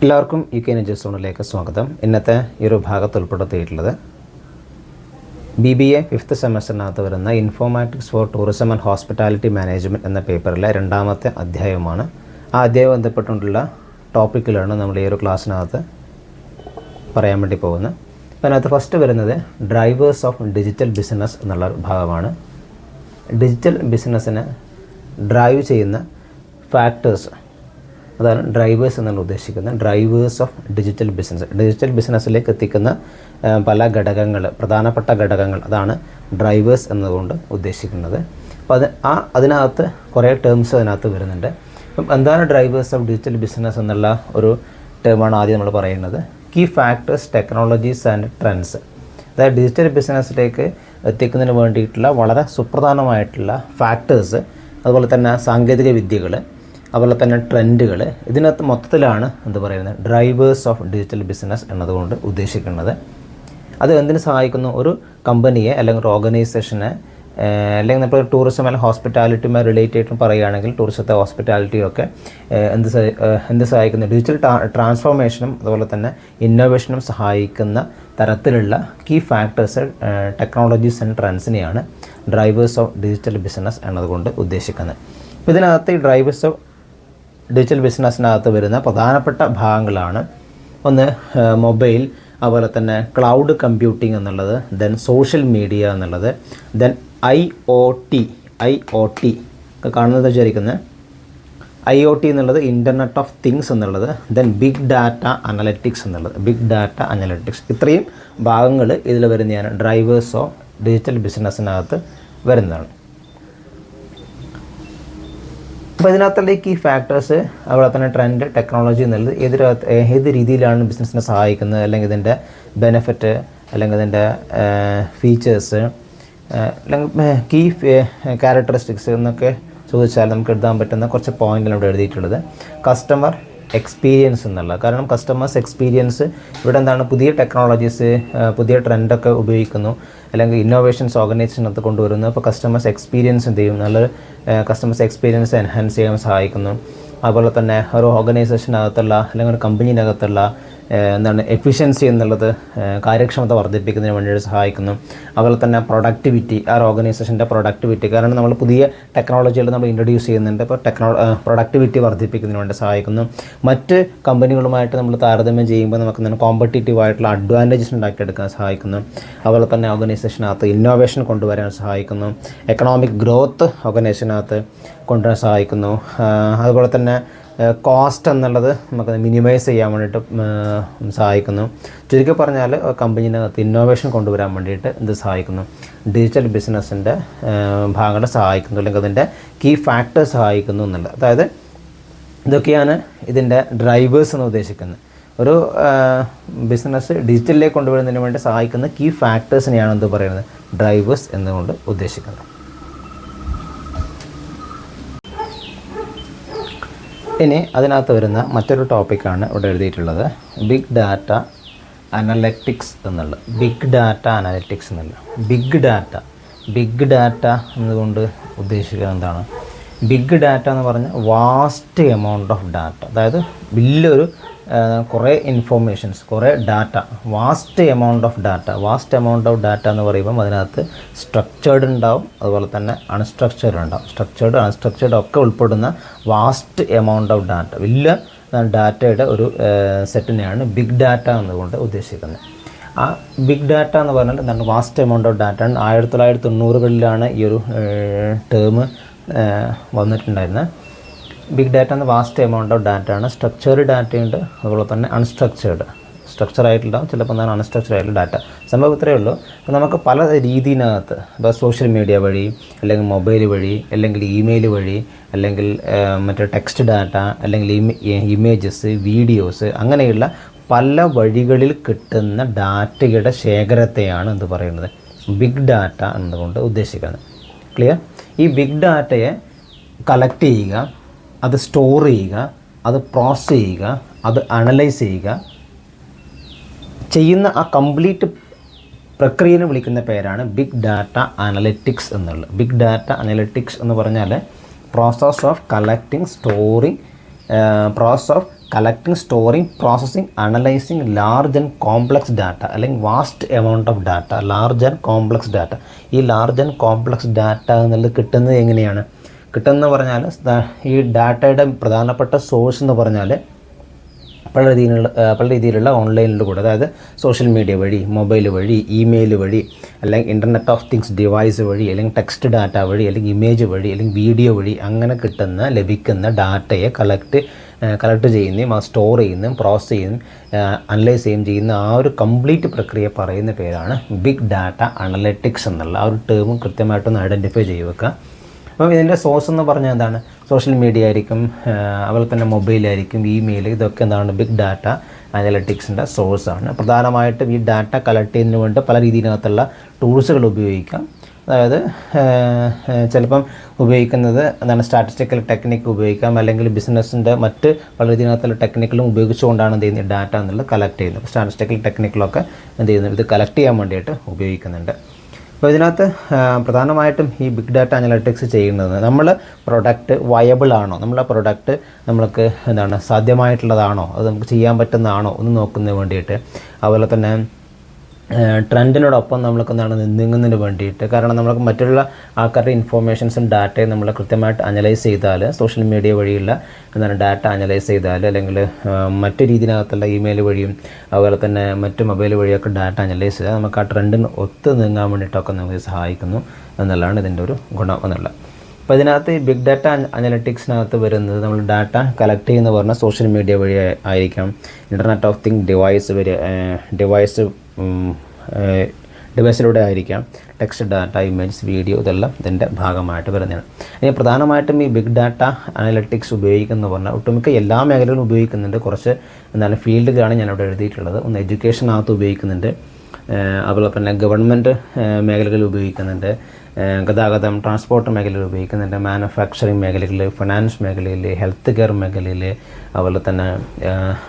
എല്ലാവർക്കും UK Ninja Zone-ലേക്ക് സ്വാഗതം. ഇന്നത്തെ ഈ ഒരു ഭാഗത്ത് ഉൾപ്പെടുത്തിയിട്ടുള്ളത് BBA 5th സെമസ്റ്ററിനകത്ത് വരുന്ന informatics four tourism and hospitality management എന്ന പേപ്പറിലെ രണ്ടാമത്തെ അധ്യായമാണ്. ആ അധ്യായം ബന്ധപ്പെട്ടുകൊണ്ടുള്ള ടോപ്പിക്കിലാണ് നമ്മൾ ഈ ഒരു ക്ലാസ്സിനകത്ത് പറയാൻ വേണ്ടി പോകുന്നത്. അപ്പോൾ അതിനകത്ത് ഫസ്റ്റ് വരുന്നത് ഡ്രൈവേഴ്സ് ഓഫ് ഡിജിറ്റൽ ബിസിനസ് എന്നുള്ള ഭാഗമാണ്. ഡിജിറ്റൽ ബിസിനസ്സിനെ ഡ്രൈവ് ചെയ്യുന്ന ഫാക്ടേഴ്സ്, അതാണ് ഡ്രൈവേഴ്സ് എന്നാണ് ഉദ്ദേശിക്കുന്നത്. Drivers of digital business, digital ബിസിനസ്സിലേക്ക് എത്തിക്കുന്ന പല ഘടകങ്ങൾ, പ്രധാനപ്പെട്ട ഘടകങ്ങൾ, അതാണ് ഡ്രൈവേഴ്സ് എന്നതുകൊണ്ട് ഉദ്ദേശിക്കുന്നത്. അപ്പോൾ അതിനകത്ത് കുറേ ടേംസ് അതിനകത്ത് വരുന്നുണ്ട്. അപ്പം എന്താണ് ഡ്രൈവേഴ്സ് ഓഫ് ഡിജിറ്റൽ ബിസിനസ് എന്നുള്ള ഒരു ടേമാണ് ആദ്യം നമ്മൾ പറയുന്നത്. Key factors, technologies and trends. അതായത് ഡിജിറ്റൽ ബിസിനസ്സിലേക്ക് എത്തിക്കുന്നതിന് വേണ്ടിയിട്ടുള്ള വളരെ സുപ്രധാനമായിട്ടുള്ള ഫാക്ടേഴ്സ്, അതുപോലെ തന്നെ സാങ്കേതിക വിദ്യകൾ, അതുപോലെ തന്നെ ട്രെൻഡുകൾ, ഇതിനകത്ത് മൊത്തത്തിലാണ് എന്ത് പറയുന്നത് ഡ്രൈവേഴ്സ് ഓഫ് ഡിജിറ്റൽ ബിസിനസ് എന്നതുകൊണ്ട് ഉദ്ദേശിക്കുന്നത്. അത് എന്തിനു സഹായിക്കുന്നു? ഒരു കമ്പനിയെ അല്ലെങ്കിൽ ഒരു ഓർഗനൈസേഷനെ അല്ലെങ്കിൽ നമ്മൾ ടൂറിസം അല്ലെങ്കിൽ ഹോസ്പിറ്റാലിറ്റിയുമായി റിലേറ്റ് ആയിട്ടും പറയുകയാണെങ്കിൽ ടൂറിസത്തെ ഹോസ്പിറ്റാലിറ്റിയൊക്കെ എന്ത് സഹായിക്കുന്നു? ഡിജിറ്റൽ ട്രാൻസ്ഫോർമേഷനും അതുപോലെ തന്നെ ഇന്നോവേഷനും സഹായിക്കുന്ന തരത്തിലുള്ള കീ ഫാക്ടേഴ്സ്, ടെക്നോളജീസ് ആൻഡ് ട്രെൻഡ്സിനെയാണ് ഡ്രൈവേഴ്സ് ഓഫ് ഡിജിറ്റൽ ബിസിനസ് എന്നതുകൊണ്ട് ഉദ്ദേശിക്കുന്നത്. അപ്പോൾ ഇതിനകത്ത് ഈ ഡ്രൈവേഴ്സ് ഓഫ് ഡിജിറ്റൽ ബിസിനസ്സിനകത്ത് വരുന്ന പ്രധാനപ്പെട്ട ഭാഗങ്ങളാണ്. ഒന്ന് മൊബൈൽ, അതുപോലെ തന്നെ ക്ലൗഡ് കമ്പ്യൂട്ടിംഗ് എന്നുള്ളത്, ദെൻ സോഷ്യൽ മീഡിയ എന്നുള്ളത്, ദെൻ IoT ഒക്കെ കാണുന്നത് വിചാരിക്കുന്നത്. IoT എന്നുള്ളത് ഇൻ്റർനെറ്റ് ഓഫ് തിങ്സ് എന്നുള്ളത്, ദെൻ ബിഗ് ഡാറ്റ അനലറ്റിക്സ് എന്നുള്ളത്. ബിഗ് ഡാറ്റ അനലറ്റിക്സ്, ഇത്രയും ഭാഗങ്ങൾ ഇതിൽ വരുന്നതാണ് ഡ്രൈവേഴ്സ് ഓഫ് ഡിജിറ്റൽ ബിസിനസ്സിനകത്ത് വരുന്നതാണ്. അപ്പോൾ ഇതിനകത്തുള്ള ഈ ഫാക്ടേഴ്സ്, അതുപോലെ തന്നെ ട്രെൻഡ്, ടെക്നോളജി എന്നുള്ളത് ഏത് രീതിയിലാണ് ബിസിനസ്സിനെ സഹായിക്കുന്നത്, അല്ലെങ്കിൽ ഇതിൻ്റെ ബെനിഫിറ്റ്, അല്ലെങ്കിൽ ഇതിൻ്റെ ഫീച്ചേഴ്സ്, അല്ലെങ്കിൽ കീ ക്യാരക്ടറിസ്റ്റിക്സ് എന്നൊക്കെ ചോദിച്ചാൽ നമുക്ക് എഴുതാൻ പറ്റുന്ന കുറച്ച് പോയിൻ്റാണ് ഇവിടെ എഴുതിയിട്ടുള്ളത്. കസ്റ്റമർ എക്സ്പീരിയൻസ് എന്നുള്ള, കാരണം കസ്റ്റമേഴ്സ് എക്സ്പീരിയൻസ് ഇവിടെ എന്താണ്, പുതിയ ടെക്നോളജീസ്, പുതിയ ട്രെൻഡൊക്കെ ഉപയോഗിക്കുന്നു, അല്ലെങ്കിൽ ഇന്നോവേഷൻസ് ഓർഗനൈസേഷനകത്ത് കൊണ്ടുവരുന്നു. അപ്പോൾ കസ്റ്റമേഴ്സ് എക്സ്പീരിയൻസ് എന്ത് ചെയ്യും? നല്ലൊരു കസ്റ്റമേഴ്സ് എക്സ്പീരിയൻസ് എൻഹാൻസ് ചെയ്യാൻ സഹായിക്കുന്നു. അതുപോലെ തന്നെ ഒരു ഓർഗനൈസേഷനകത്തുള്ള അല്ലെങ്കിൽ ഒരു കമ്പനിനകത്തുള്ള എന്താണ് എഫിഷ്യൻസി എന്നുള്ളത്, കാര്യക്ഷമത വർദ്ധിപ്പിക്കുന്നതിന് വേണ്ടിയിട്ട് സഹായിക്കുന്നു. അതുപോലെ തന്നെ പ്രൊഡക്ടിവിറ്റി, ആ ഓർഗനൈസേഷൻ്റെ പ്രൊഡക്ടിവിറ്റി, കാരണം നമ്മൾ പുതിയ ടെക്നോളജികൾ നമ്മൾ ഇൻട്രൊഡ്യൂസ് ചെയ്യുന്നുണ്ട്. അപ്പോൾ പ്രൊഡക്ടിവിറ്റി വർദ്ധിപ്പിക്കുന്നതിന് വേണ്ടി സഹായിക്കുന്നു. മറ്റ് കമ്പനികളുമായിട്ട് നമ്മൾ താരതമ്യം ചെയ്യുമ്പോൾ നമുക്ക് എന്താണ് കോമ്പറ്റീറ്റീവ് ആയിട്ടുള്ള അഡ്വാൻറ്റേജസ് ഉണ്ടാക്കിയെടുക്കാൻ സഹായിക്കുന്നു. അതുപോലെ തന്നെ ഓർഗനൈസേഷനകത്ത് ഇന്നോവേഷൻ കൊണ്ടുവരാൻ സഹായിക്കുന്നു. എക്കണോമിക് ഗ്രോത്ത് ഓർഗനൈസേഷനകത്ത് കൊണ്ടുവരാൻ സഹായിക്കുന്നു. അതുപോലെ തന്നെ കോസ്റ്റ് എന്നുള്ളത് നമുക്ക് മിനിമൈസ് ചെയ്യാൻ വേണ്ടിയിട്ട് സഹായിക്കുന്നു. ചുരുക്കി പറഞ്ഞാൽ കമ്പനിനകത്ത് ഇന്നോവേഷൻ കൊണ്ടുവരാൻ വേണ്ടിയിട്ട് എന്ത് സഹായിക്കുന്നു? ഡിജിറ്റൽ ബിസിനസ്സിൻ്റെ ഭാഗങ്ങൾ സഹായിക്കുന്നു, അല്ലെങ്കിൽ അതിൻ്റെ കീ ഫാക്ടേഴ്സ് സഹായിക്കുന്നു എന്നുള്ളത്. അതായത് ഇതൊക്കെയാണ് ഇതിൻ്റെ ഡ്രൈവേഴ്സ് എന്ന് ഉദ്ദേശിക്കുന്നത്. ഒരു ബിസിനസ് ഡിജിറ്റലിലേക്ക് കൊണ്ടുവരുന്നതിന് വേണ്ടി സഹായിക്കുന്ന കീ ഫാക്ടേഴ്സിനെയാണ് എന്ത് പറയുന്നത് ഡ്രൈവേഴ്സ് എന്നുകൊണ്ട് ഉദ്ദേശിക്കുന്നത്. ഇനി അതിനകത്ത് വരുന്ന മറ്റൊരു ടോപ്പിക്കാണ് ഇവിടെ എഴുതിയിട്ടുള്ളത്, ബിഗ് ഡാറ്റ അനലറ്റിക്സ് എന്നുള്ളത്. ബിഗ് ഡാറ്റ അനലറ്റിക്സ് എന്നുള്ള ബിഗ് ഡാറ്റ എന്നതുകൊണ്ട് ഉദ്ദേശിക്കുന്നത് എന്താണ്? ബിഗ് ഡാറ്റ എന്ന് പറഞ്ഞാൽ വാസ്റ്റ് എമൗണ്ട് ഓഫ് ഡാറ്റ, അതായത് വലിയൊരു കുറേ ഇൻഫോർമേഷൻസ്, കുറേ data, vast amount of data എന്ന് പറയുമ്പം അതിനകത്ത് സ്ട്രക്ചേർഡ് ഉണ്ടാവും, അതുപോലെ തന്നെ അൺസ്ട്രക്ചേർഡ് ഉണ്ടാവും. അൺസ്ട്രക്ചേർഡ് ഒക്കെ ഉൾപ്പെടുന്ന വാസ്റ്റ് എമൗണ്ട് ഓഫ് ഡാറ്റ, വലിയ ഡാറ്റയുടെ ഒരു സെറ്റിനെയാണ് ബിഗ് ഡാറ്റ എന്നുകൊണ്ട് ഉദ്ദേശിക്കുന്നത്. ആ ബിഗ് ഡാറ്റ എന്ന് പറഞ്ഞാൽ എന്താണ്? Vast amount of data. 1990കളിലാണ് ഈ ഒരു ടേം വന്നിട്ടുണ്ടായിരുന്നത്. ബിഗ് ഡാറ്റ എന്ന വാസ്റ്റ് എമൗണ്ട് ഓഫ് ഡാറ്റ ആണ്. സ്ട്രക്ചേർഡ് ഡാറ്റയുണ്ട്, അതുപോലെ തന്നെ സ്ട്രക്ചറായിട്ടുണ്ടാവും, ചിലപ്പോൾ എന്താണ് അൺസ്ട്രക്ചർഡ് ആയിട്ടുള്ള ഡാറ്റ. സംഭവം ഇത്രയേ ഉള്ളൂ. അപ്പോൾ നമുക്ക് പല രീതിയിനകത്ത്, ഇപ്പോൾ സോഷ്യൽ മീഡിയ വഴി, അല്ലെങ്കിൽ മൊബൈൽ വഴി, അല്ലെങ്കിൽ ഇമെയിൽ വഴി, അല്ലെങ്കിൽ മറ്റേ ടെക്സ്റ്റ് ഡാറ്റ, അല്ലെങ്കിൽ ഇമേജസ്, വീഡിയോസ്, അങ്ങനെയുള്ള പല വഴികളിൽ കിട്ടുന്ന ഡാറ്റയുടെ ശേഖരത്തെയാണ് എന്ത് പറയുന്നത് ബിഗ് ഡാറ്റ എന്നതുകൊണ്ട് ഉദ്ദേശിക്കുന്നത്. ക്ലിയർ? ഈ ബിഗ് ഡാറ്റയെ കളക്ട് ചെയ്യുക, അത് സ്റ്റോർ ചെയ്യുക, അത് പ്രോസസ്സ് ചെയ്യുക, അത് അനലൈസ് ചെയ്യുന്ന ആ കംപ്ലീറ്റ് പ്രക്രിയനെ വിളിക്കുന്ന പേരാണ് ബിഗ് ഡാറ്റ അനലിറ്റിക്സ് എന്നുള്ളത്. ബിഗ് ഡാറ്റ അനലിറ്റിക്സ് എന്ന് പറഞ്ഞാൽ process of collecting, storing, process of collecting, storing, processing, analysing large and complex data, അല്ലെങ്കിൽ vast amount of data, large and complex data. ഈ ലാർജ് ആൻഡ് കോംപ്ലക്സ് ഡാറ്റ എന്നുള്ളത് കിട്ടുന്നത് എങ്ങനെയാണ്? കിട്ടുന്നതെന്ന് പറഞ്ഞാൽ ഈ ഡാറ്റയുടെ പ്രധാനപ്പെട്ട സോഴ്സ് എന്ന് പറഞ്ഞാൽ പല രീതിയിലുള്ള ഓൺലൈനിലൂടെ, അതായത് സോഷ്യൽ മീഡിയ വഴി, മൊബൈൽ വഴി, ഇമെയിൽ വഴി, അല്ലെങ്കിൽ ഇൻ്റർനെറ്റ് ഓഫ് തിങ്സ് ഡിവൈസ് വഴി, അല്ലെങ്കിൽ ടെക്സ്റ്റ് ഡാറ്റ വഴി, അല്ലെങ്കിൽ ഇമേജ് വഴി, അല്ലെങ്കിൽ വീഡിയോ വഴി, അങ്ങനെ ലഭിക്കുന്ന ഡാറ്റയെ കളക്ട് ചെയ്യുന്നതും സ്റ്റോർ ചെയ്യുന്നതും പ്രോസസ്സ് ചെയ്യുന്നതും അനലൈസ് ചെയ്യുന്ന ആ ഒരു കംപ്ലീറ്റ് പ്രക്രിയ പറയുന്ന പേരാണ് ബിഗ് ഡാറ്റ അനലിറ്റിക്സ് എന്നുള്ള ആ ഒരു ടേമും കൃത്യമായിട്ടൊന്ന് ഐഡൻറ്റിഫൈ ചെയ്ത് വെക്കുക. അപ്പോൾ ഇതിൻ്റെ സോഴ്സ് എന്ന് പറഞ്ഞാൽ എന്താണ്? സോഷ്യൽ മീഡിയ ആയിരിക്കും, അതുപോലെ തന്നെ മൊബൈലായിരിക്കും, ഇമെയിൽ, ഇതൊക്കെ എന്താണ്? ബിഗ് ഡാറ്റ അനലിറ്റിക്സിൻ്റെ സോഴ്സാണ്. പ്രധാനമായിട്ടും ഈ ഡാറ്റ കളക്ട് ചെയ്യുന്നതിന് വേണ്ടി പല രീതിയിനകത്തുള്ള ടൂൾസുകൾ ഉപയോഗിക്കാം. അതായത് ചിലപ്പം ഉപയോഗിക്കുന്നത് എന്താണ്? സ്റ്റാറ്റിസ്റ്റിക്കൽ ടെക്നിക്ക് ഉപയോഗിക്കാം, അല്ലെങ്കിൽ ബിസിനസ്സിൻ്റെ മറ്റ് പല രീതിയിനകത്തുള്ള ടെക്നിക്കലും ഉപയോഗിച്ചുകൊണ്ടാണ് എന്ത് ചെയ്യുന്നത്? ഡാറ്റ എന്നുള്ളത് കളക്ട് ചെയ്യുന്നത്. അപ്പോൾ സ്റ്റാറ്റിസ്റ്റിക്കൽ ടെക്നിക്കിലൊക്കെ എന്ത് ചെയ്യുന്നത്? ഇത് കളക്ട് ചെയ്യാൻ വേണ്ടിയിട്ട് ഉപയോഗിക്കുന്നുണ്ട്. അപ്പോൾ ഇതിനകത്ത് പ്രധാനമായിട്ടും ഈ ബിഗ് ഡാറ്റ അനലിറ്റിക്സ് ചെയ്യുന്നത് നമ്മൾ പ്രൊഡക്റ്റ് വയബിൾ ആണോ, നമ്മളെ പ്രൊഡക്റ്റ് നമ്മൾക്ക് എന്താണ് സാധ്യമായിട്ടുള്ളതാണോ, അത് നമുക്ക് ചെയ്യാൻ പറ്റുന്നതാണോ എന്ന് നോക്കുന്നതിന് വേണ്ടിയിട്ട്, അതുപോലെ തന്നെ ട്രെൻഡിനോടൊപ്പം നമ്മൾക്ക് എന്താണ് നീങ്ങുന്നതിന് വേണ്ടിയിട്ട്. കാരണം നമ്മൾക്ക് മറ്റുള്ള ആൾക്കാരുടെ ഇൻഫോർമേഷൻസും ഡാറ്റയും നമ്മൾ കൃത്യമായിട്ട് അനലൈസ് ചെയ്താൽ, സോഷ്യൽ മീഡിയ വഴിയുള്ള എന്താണ് ഡാറ്റ അനലൈസ് ചെയ്താൽ, അല്ലെങ്കിൽ മറ്റു രീതിയിനകത്തുള്ള ഇമെയിൽ വഴിയും അതുപോലെ തന്നെ മറ്റ് മൊബൈൽ വഴിയൊക്കെ ഡാറ്റ അനലൈസ് ചെയ്താൽ നമുക്ക് ആ ട്രെൻഡിന് ഒത്ത് നീങ്ങാൻ വേണ്ടിയിട്ടൊക്കെ നമുക്ക് സഹായിക്കുന്നു എന്നുള്ളതാണ് ഇതിൻ്റെ ഒരു ഗുണം എന്നുള്ളത്. അപ്പോൾ ഇതിനകത്ത് ഈ ബിഗ് ഡാറ്റ അനലിറ്റിക്സിനകത്ത് വരുന്നത് നമ്മൾ ഡാറ്റ കളക്ട് ചെയ്യുന്ന പറഞ്ഞാൽ സോഷ്യൽ മീഡിയ വഴി ആയിരിക്കാം, ഇൻ്റർനെറ്റ് ഓഫ് തിങ് ഡിവൈസിലൂടെ ആയിരിക്കാം, ടെക്സ്റ്റ് ഡാറ്റ, ഇമേജ്, വീഡിയോ, ഇതെല്ലാം ഇതിൻ്റെ ഭാഗമായിട്ട് വരുന്നതാണ്. ഇനി പ്രധാനമായിട്ടും ഈ ബിഗ് ഡാറ്റ അനലിറ്റിക്സ് ഉപയോഗിക്കുന്നത് പറഞ്ഞാൽ ഒട്ടുമിക്ക എല്ലാ മേഖലകളും ഉപയോഗിക്കുന്നുണ്ട്. കുറച്ച് എന്താണ് ഫീൽഡുകളാണ് ഞാനിവിടെ എഴുതിയിട്ടുള്ളത്. ഒന്ന് എഡ്യൂക്കേഷനകത്ത് ഉപയോഗിക്കുന്നുണ്ട്, അതുപോലെ തന്നെ ഗവൺമെൻറ് മേഖലകളിൽ ഉപയോഗിക്കുന്നുണ്ട്, ഗതാഗതം ട്രാൻസ്പോർട്ട് മേഖലയിൽ ഉപയോഗിക്കുന്നുണ്ട്, മാനുഫാക്ചറിങ് മേഖലകളിൽ, ഫിനാൻസ് മേഖലയിൽ, ഹെൽത്ത് കെയർ മേഖലയിൽ, അതുപോലെ തന്നെ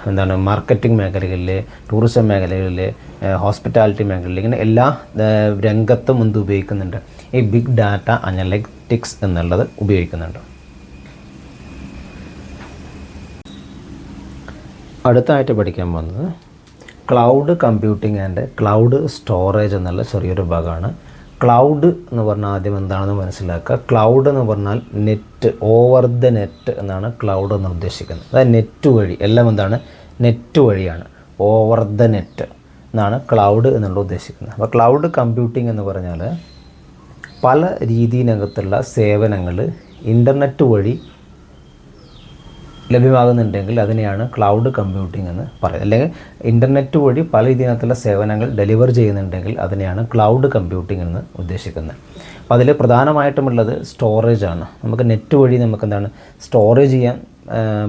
എന്താണ് മാർക്കറ്റിംഗ് മേഖലകളിൽ, ടൂറിസം മേഖലകളിൽ, ഹോസ്പിറ്റാലിറ്റി മേഖലയിൽ, ഇങ്ങനെ എല്ലാ രംഗത്തും എന്ത് ഉപയോഗിക്കുന്നുണ്ട്? ഈ ബിഗ് ഡാറ്റ അനലിറ്റിക്സ് എന്നുള്ളത് ഉപയോഗിക്കുന്നുണ്ട്. അടുത്തായിട്ട് പഠിക്കാൻ പോകുന്നത് cloud computing and cloud storage എന്നുള്ള ചെറിയൊരു ഭാഗമാണ്. ക്ലൗഡ് എന്ന് പറഞ്ഞാൽ ആദ്യം എന്താണെന്ന് മനസ്സിലാക്കുക. ക്ലൗഡ് എന്ന് പറഞ്ഞാൽ നെറ്റ്, ഓവർ ദ നെറ്റ് എന്നാണ് ക്ലൗഡ് എന്ന് ഉദ്ദേശിക്കുന്നത്. അതായത് നെറ്റ് വഴി, എല്ലാം എന്താണ്? നെറ്റ് വഴിയാണ്, ഓവർ ദ നെറ്റ് എന്നാണ് ക്ലൗഡ് എന്നുള്ള ഉദ്ദേശിക്കുന്നത്. അപ്പോൾ ക്ലൗഡ് കമ്പ്യൂട്ടിംഗ് എന്ന് പറഞ്ഞാൽ പല രീതിയിനകത്തുള്ള സേവനങ്ങൾ ഇൻ്റർനെറ്റ് വഴി ലഭ്യമാകുന്നുണ്ടെങ്കിൽ അതിനെയാണ് ക്ലൗഡ് കമ്പ്യൂട്ടിംഗ് എന്ന് പറയുന്നത്. അല്ലെങ്കിൽ ഇൻ്റർനെറ്റ് വഴി പല രീതിയിനകത്തുള്ള സേവനങ്ങൾ ഡെലിവർ ചെയ്യുന്നുണ്ടെങ്കിൽ അതിനെയാണ് ക്ലൗഡ് കമ്പ്യൂട്ടിംഗ് എന്ന് ഉദ്ദേശിക്കുന്നത്. അപ്പോൾ അതിൽ പ്രധാനമായിട്ടുമുള്ളത് സ്റ്റോറേജ് ആണ്. നമുക്ക് നെറ്റ് വഴി നമുക്ക് എന്താണ് സ്റ്റോറേജ് ചെയ്യാൻ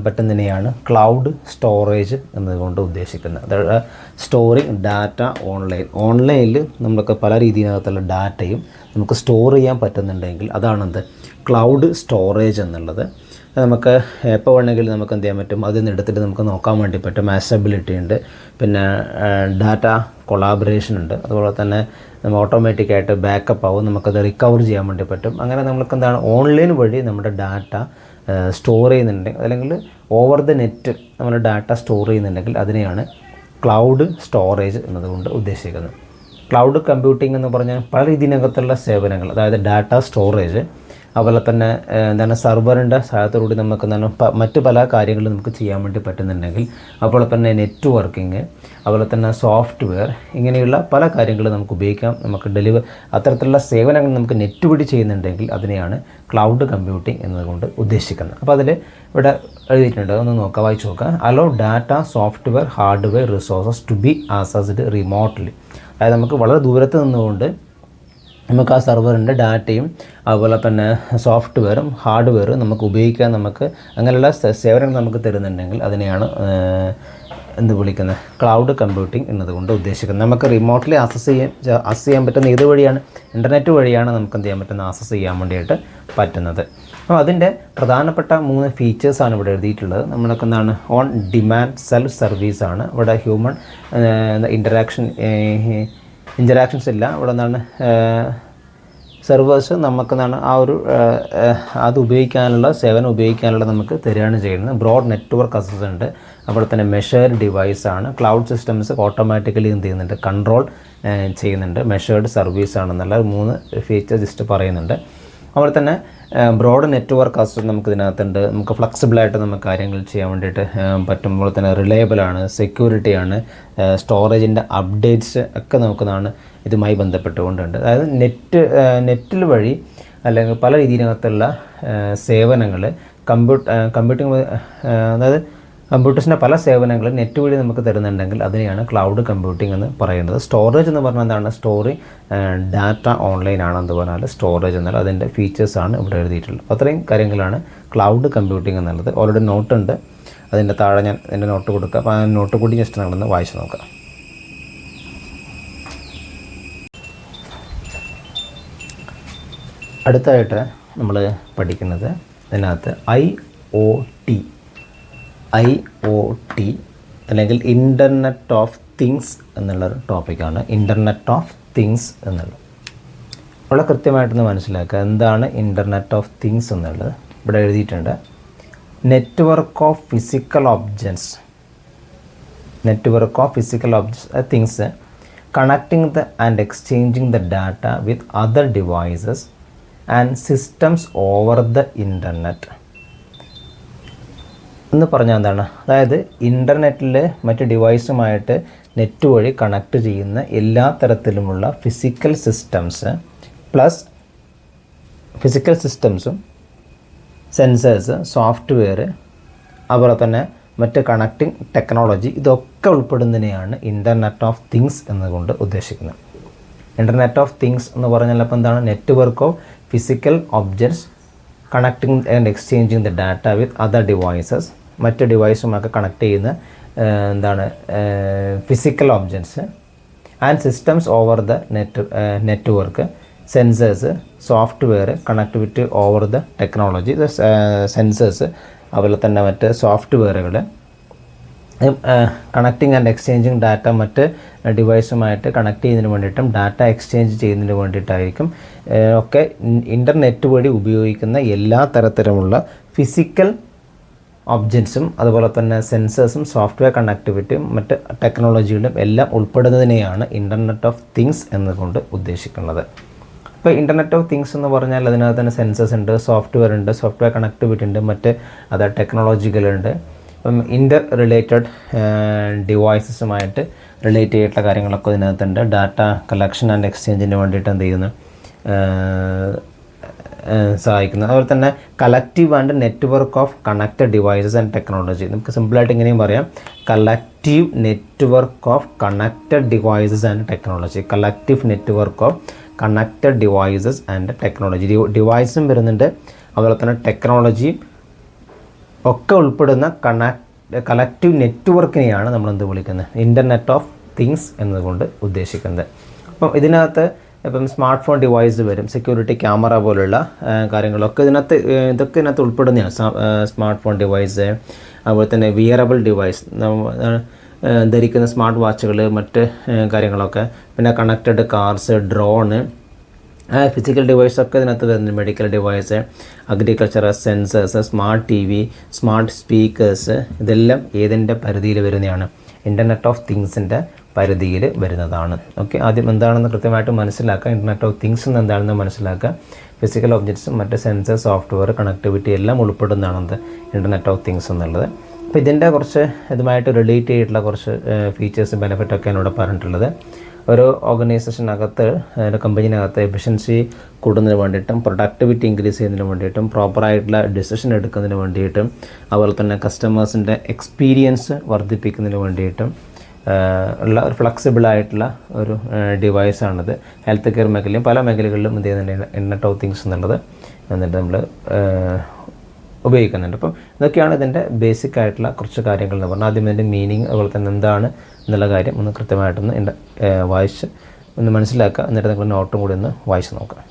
പറ്റുന്നതിനെയാണ് ക്ലൗഡ് സ്റ്റോറേജ് എന്നതുകൊണ്ട് ഉദ്ദേശിക്കുന്നത്. അതായത് സ്റ്റോറിങ് ഡാറ്റ ഓൺലൈനിൽ നമുക്ക് പല രീതിയിനകത്തുള്ള ഡാറ്റയും നമുക്ക് സ്റ്റോർ ചെയ്യാൻ പറ്റുന്നുണ്ടെങ്കിൽ അതാണെന്ത്? ക്ലൗഡ് സ്റ്റോറേജ് എന്നുള്ളത്. നമുക്ക് എപ്പോൾ വേണമെങ്കിലും നമുക്ക് എന്ത് ചെയ്യാൻ പറ്റും? അതിൽ നിന്ന് എടുത്തിട്ട് നമുക്ക് നോക്കാൻ വേണ്ടി പറ്റും. ആക്സസിബിലിറ്റി ഉണ്ട്, പിന്നെ ഡാറ്റ കൊളാബറേഷൻ ഉണ്ട്, അതുപോലെ തന്നെ നമ്മൾ ഓട്ടോമാറ്റിക്കായിട്ട് ബാക്കപ്പ് ആവും, നമുക്കത് റിക്കവർ ചെയ്യാൻ വേണ്ടി പറ്റും. അങ്ങനെ നമുക്ക് എന്താണ് ഓൺലൈൻ വഴി നമ്മുടെ ഡാറ്റ സ്റ്റോർ ചെയ്യുന്നുണ്ടെങ്കിൽ, അല്ലെങ്കിൽ ഓവർ ദ നെറ്റ് നമ്മൾ ഡാറ്റ സ്റ്റോർ ചെയ്യുന്നുണ്ടെങ്കിൽ അതിനെയാണ് ക്ലൗഡ് സ്റ്റോറേജ് എന്നതുകൊണ്ട് ഉദ്ദേശിക്കുന്നത്. ക്ലൗഡ് കമ്പ്യൂട്ടിംഗ് എന്ന് പറഞ്ഞാൽ പല രീതിയിനകത്തുള്ള സേവനങ്ങൾ, അതായത് ഡാറ്റ സ്റ്റോറേജ്, അതുപോലെ തന്നെ എന്താണ് സെർവറിൻ്റെ സഹായത്തോടുകൂടി നമുക്ക് എന്താണ് മറ്റ് പല കാര്യങ്ങളും നമുക്ക് ചെയ്യാൻ വേണ്ടി പറ്റുന്നുണ്ടെങ്കിൽ, അതുപോലെ തന്നെ നെറ്റ്വർക്കിംഗ്, അതുപോലെ തന്നെ സോഫ്റ്റ്വെയർ, ഇങ്ങനെയുള്ള പല കാര്യങ്ങളും നമുക്ക് ഉപയോഗിക്കാം. നമുക്ക് അത്തരത്തിലുള്ള സേവനങ്ങൾ നമുക്ക് നെറ്റ് വഴി ചെയ്യുന്നുണ്ടെങ്കിൽ അതിനെയാണ് ക്ലൗഡ് കമ്പ്യൂട്ടിംഗ് എന്നതുകൊണ്ട് ഉദ്ദേശിക്കുന്നത്. അപ്പോൾ അതിൽ ഇവിടെ എഴുതിയിട്ടുണ്ട്, ഒന്ന് നോക്കാം, വായിച്ച് നോക്കാം. Allow data, software, hardware resources to be accessed remotely. അതായത് നമുക്ക് വളരെ ദൂരത്ത് നിന്നുകൊണ്ട് നമുക്ക് ആ സെർവറിൻ്റെ ഡാറ്റയും അതുപോലെ തന്നെ സോഫ്റ്റ്വെയറും ഹാർഡ്വെയറും നമുക്ക് ഉപയോഗിക്കാൻ, നമുക്ക് അങ്ങനെയുള്ള സേവനങ്ങൾ നമുക്ക് തരുന്നുണ്ടെങ്കിൽ അതിനെയാണ് എന്ത് വിളിക്കുന്നത്? ക്ലൗഡ് കമ്പ്യൂട്ടിംഗ് എന്നതുകൊണ്ട് ഉദ്ദേശിക്കുന്നത്. നമുക്ക് റിമോട്ട്ലി ആക്സസ് ചെയ്യാൻ പറ്റുന്ന ഏത് വഴിയാണ്? ഇൻ്റർനെറ്റ് വഴിയാണ് നമുക്ക് എന്ത് ചെയ്യാൻ പറ്റുന്ന ആക്സസ് ചെയ്യാൻ വേണ്ടിയിട്ട് പറ്റുന്നത്. അപ്പോൾ അതിൻ്റെ പ്രധാനപ്പെട്ട 3 ഫീച്ചേഴ്സാണ് ഇവിടെ എഴുതിയിട്ടുള്ളത്. നമ്മൾക്ക് എന്താണ്? ഓൺ ഡിമാൻഡ് സെൽഫ് സർവീസാണ്. ഇവിടെ ഹ്യൂമൻ ഇൻ്ററാക്ഷൻസ് ഇല്ല. ഇവിടെ എന്താണ്? സെർവേഴ്സ് നമുക്ക് ആ ഒരു അത് ഉപയോഗിക്കാനുള്ള സേവനം ഉപയോഗിക്കാനുള്ള നമുക്ക് തരികയാണ് ചെയ്യുന്നത്. ബ്രോഡ് നെറ്റ്വർക്ക് അക്സസ് ഉണ്ട്, അതുപോലെ തന്നെ മെഷേർഡ് ഡിവൈസാണ്. ക്ലൗഡ് സിസ്റ്റംസ് ഓട്ടോമാറ്റിക്കലി എന്ത് ചെയ്യുന്നുണ്ട്, കൺട്രോൾ ചെയ്യുന്നുണ്ട്. മെഷേർഡ് സർവീസ് ആണെന്നുള്ള 3 ഫീച്ചേഴ്സ് ജസ്റ്റ് പറയുന്നുണ്ട്. അതുപോലെ തന്നെ ബ്രോഡ് നെറ്റ്വർക്ക് അക്സസ് നമുക്ക് ഇതിനകത്തുണ്ട്. നമുക്ക് ഫ്ലെക്സിബിളായിട്ട് നമുക്ക് കാര്യങ്ങൾ ചെയ്യാൻ വേണ്ടിയിട്ട് പറ്റുമ്പോൾ തന്നെ റിലയബിളാണ്, സെക്യൂരിറ്റിയാണ്, സ്റ്റോറേജിൻ്റെ അപ്ഡേറ്റ്സ് ഒക്കെ നോക്കുന്നതാണ് ഇതുമായി ബന്ധപ്പെട്ടുകൊണ്ടുണ്ട്. അതായത് നെറ്റിൽ വഴി അല്ലെങ്കിൽ പല രീതിയിനകത്തുള്ള സേവനങ്ങൾ കമ്പ്യൂട്ടിംഗ് അതായത് കമ്പ്യൂട്ടേഴ്സിൻ്റെ പല സേവനങ്ങളും നെറ്റ് വഴി നമുക്ക് തരുന്നുണ്ടെങ്കിൽ അതിനെയാണ് ക്ലൗഡ് കമ്പ്യൂട്ടിംഗ് എന്ന് പറയുന്നത്. സ്റ്റോറേജ് എന്ന് പറഞ്ഞാൽ എന്താണ്, സ്റ്റോറി ഡാറ്റ ഓൺലൈൻ ആണെന്ന് പറഞ്ഞാൽ സ്റ്റോറേജ് എന്നാൽ അതിൻ്റെ ഫീച്ചേഴ്സാണ് ഇവിടെ എഴുതിയിട്ടുള്ളത്. അപ്പോൾ അത്രയും കാര്യങ്ങളാണ് ക്ലൗഡ് കമ്പ്യൂട്ടിംഗ് എന്നുള്ളത്. ഓൾറെഡി നോട്ടുണ്ട്, അതിൻ്റെ താഴെ ഞാൻ എൻ്റെ നോട്ട് കൊടുക്കുക. അപ്പോൾ ആ നോട്ട് കൂടി ജസ്റ്റ് നമ്മളൊന്ന് വായിച്ച് നോക്കാം. അടുത്തായിട്ട് നമ്മൾ പഠിക്കുന്നത് ഇതിനകത്ത് IoT അല്ലെങ്കിൽ ഇൻ്റർനെറ്റ് ഓഫ് തിങ്സ് എന്നുള്ളൊരു ടോപ്പിക്കാണ്. ഇൻ്റർനെറ്റ് ഓഫ് തിങ്സ് എന്നുള്ളത് വളരെ കൃത്യമായിട്ടൊന്ന് മനസ്സിലാക്കുക. എന്താണ് ഇൻ്റർനെറ്റ് ഓഫ് തിങ്സ് എന്നുള്ളത് ഇവിടെ എഴുതിയിട്ടുണ്ട്. Network of physical objects things connecting and exchanging the data with other devices and systems over the internet എന്ന് പറഞ്ഞാൽ എന്താണ്, അതായത് ഇൻ്റർനെറ്റിൽ മറ്റ് ഡിവൈസുമായിട്ട് നെറ്റ് വഴി കണക്ട് ചെയ്യുന്ന എല്ലാ തരത്തിലുമുള്ള ഫിസിക്കൽ സിസ്റ്റംസും സെൻസേഴ്സ്, സോഫ്റ്റ്വെയർ, അതുപോലെ തന്നെ മറ്റ് കണക്റ്റിംഗ് ടെക്നോളജി, ഇതൊക്കെ ഉൾപ്പെടുന്നതിനെയാണ് ഇൻ്റർനെറ്റ് ഓഫ് തിങ്സ് എന്നുകൊണ്ട് ഉദ്ദേശിക്കുന്നത്. ഇൻ്റർനെറ്റ് ഓഫ് തിങ്സ് എന്ന് പറഞ്ഞാൽ അപ്പോൾ എന്താണ്, network of physical objects connecting and exchanging the data with other devices, മറ്റ് ഡിവൈസുമൊക്കെ കണക്ട് ചെയ്യുന്ന physical objects and systems over the network, sensors, software, connectivity over the technology, sensors, അതുപോലെ തന്നെ മറ്റ് സോഫ്റ്റ്വെയറുകൾ, കണക്റ്റിംഗ് ആൻഡ് എക്സ്ചേഞ്ചിങ് ഡാറ്റ മറ്റ് ഡിവൈസുമായിട്ട് connect ചെയ്യുന്നതിന് വേണ്ടിയിട്ടും data exchange ചെയ്യുന്നതിന് വേണ്ടിയിട്ടായിരിക്കും ഒക്കെ ഇൻ്റർനെറ്റ് വഴി ഉപയോഗിക്കുന്ന എല്ലാ തരത്തിലുമുള്ള ഫിസിക്കൽ ഒബ്ജക്ട്സും അതുപോലെ തന്നെ സെൻസേഴ്സും സോഫ്റ്റ്വെയർ കണക്ടിവിറ്റിയും മറ്റ് ടെക്നോളജികളും എല്ലാം ഉൾപ്പെടുന്നതിനെയാണ് ഇൻ്റർനെറ്റ് ഓഫ് തിങ്സ് എന്നുകൊണ്ട് ഉദ്ദേശിക്കുന്നത്. ഇപ്പോൾ ഇൻ്റർനെറ്റ് ഓഫ് തിങ്സ് എന്ന് പറഞ്ഞാൽ അതിനകത്ത് തന്നെ സെൻസേഴ്സ് ഉണ്ട്, സോഫ്റ്റ്വെയർ ഉണ്ട്, സോഫ്റ്റ്വെയർ കണക്ടിവിറ്റി ഉണ്ട്, മറ്റ് അത് ടെക്നോളജികളുണ്ട്. ഇപ്പം ഇൻ്റർ റിലേറ്റഡ് ഡിവൈസസുമായിട്ട് റിലേറ്റ് ചെയ്തിട്ടുള്ള കാര്യങ്ങളൊക്കെ ഇതിനകത്തുണ്ട്. ഡാറ്റ കളക്ഷൻ ആൻഡ് എക്സ്ചേഞ്ചിന് വേണ്ടിയിട്ട് എന്ത് ചെയ്യുന്നു, സഹായിക്കുന്നത്. അതുപോലെ തന്നെ collective and network of connected devices and technology. നമുക്ക് സിമ്പിളായിട്ട് ഇങ്ങനെയും പറയാം, collective network of connected devices and technology. Collective network of connected devices and technology. ഡിവൈസും വരുന്നുണ്ട്, അതുപോലെ തന്നെ ടെക്നോളജിയും ഒക്കെ ഉൾപ്പെടുന്ന കളക്റ്റീവ് നെറ്റ്വർക്കിനെയാണ് നമ്മൾ എന്ത് വിളിക്കുന്നത്, ഇൻ്റർനെറ്റ് ഓഫ് തിങ്സ് എന്നതുകൊണ്ട് ഉദ്ദേശിക്കുന്നത്. അപ്പം ഇതിനകത്ത് ഇപ്പം സ്മാർട്ട് ഫോൺ ഡിവൈസ് വരും, സെക്യൂരിറ്റി ക്യാമറ പോലുള്ള കാര്യങ്ങളൊക്കെ ഇതൊക്കെ ഇതിനകത്ത് ഉൾപ്പെടുന്നതാണ്. സ്മാർട്ട് ഫോൺ ഡിവൈസ്, അതുപോലെ തന്നെ വിയറബിൾ ഡിവൈസ്, ധരിക്കുന്ന സ്മാർട്ട് വാച്ചുകൾ, മറ്റ് കാര്യങ്ങളൊക്കെ, പിന്നെ കണക്റ്റഡ് കാർസ്, ഡ്രോണ്, ഫിസിക്കൽ ഡിവൈസൊക്കെ ഇതിനകത്ത് വരുന്നത്. Medical device, agriculture, sensors, smart TV, smart speakers, ഇതെല്ലാം ഏതിൻ്റെ പരിധിയിൽ വരുന്നതാണ്, ഇൻ്റർനെറ്റ് ഓഫ് തിങ്സിൻ്റെ പരിധിയിൽ വരുന്നതാണ്. ഓക്കെ, ആദ്യം എന്താണെന്ന് കൃത്യമായിട്ട് മനസ്സിലാക്കുക. ഇൻ്റർനെറ്റ് ഓഫ് തിങ്സ് എന്ന് എന്താണെന്ന് മനസ്സിലാക്കുക. ഫിസിക്കൽ ഒബ്ജക്ട്സും മറ്റ് സെൻസർ, സോഫ്റ്റ്വെയർ, കണക്ടിവിറ്റി എല്ലാം ഉൾപ്പെടുന്നതാണ് ഇൻ്റർനെറ്റ് ഓഫ് തിങ്സ് എന്നുള്ളത്. അപ്പോൾ ഇതിൻ്റെ കുറച്ച് ഇതുമായിട്ട് റിലേറ്റ് ചെയ്തിട്ടുള്ള കുറച്ച് ഫീച്ചേഴ്സും ബെനിഫിറ്റൊക്കെയാണ് ഇവിടെ പറഞ്ഞിട്ടുള്ളത്. ഒരു ഓർഗനൈസേഷനകത്ത്, കമ്പനിനകത്ത് എഫിഷ്യൻസി കൂടുന്നതിന് വേണ്ടിയിട്ടും പ്രൊഡക്ടിവിറ്റി ഇൻക്രീസ് ചെയ്യുന്നതിന് വേണ്ടിയിട്ടും പ്രോപ്പറായിട്ടുള്ള ഡിസിഷൻ എടുക്കുന്നതിന് വേണ്ടിയിട്ടും അതുപോലെ തന്നെ കസ്റ്റമേഴ്സിൻ്റെ എക്സ്പീരിയൻസ് വർദ്ധിപ്പിക്കുന്നതിന് വേണ്ടിയിട്ടും ഉള്ള ഒരു ഫ്ലെക്സിബിളായിട്ടുള്ള ഒരു ഡിവൈസാണിത്. ഹെൽത്ത് കെയർ മേഖലയും പല മേഖലകളിലും എന്ത് ചെയ്യുന്നുണ്ട്, ഇൻ്റർനെറ്റ് ഓഫ് തിങ്സ് എന്നുള്ളത് എന്നിട്ട് നമ്മൾ ഉപയോഗിക്കുന്നുണ്ട്. അപ്പം ഇതൊക്കെയാണ് ഇതിൻ്റെ ബേസിക് ആയിട്ടുള്ള കുറച്ച് കാര്യങ്ങൾ എന്ന് പറഞ്ഞാൽ. ആദ്യം ഇതിൻ്റെ മീനിങ്, അതുപോലെ തന്നെ എന്താണ് എന്നുള്ള കാര്യം ഒന്ന് കൃത്യമായിട്ടൊന്ന് വായിച്ച് ഒന്ന് മനസ്സിലാക്കുക. എന്നിട്ട് നിങ്ങൾ നോട്ടും കൂടി ഒന്ന് വായിച്ച് നോക്കാം.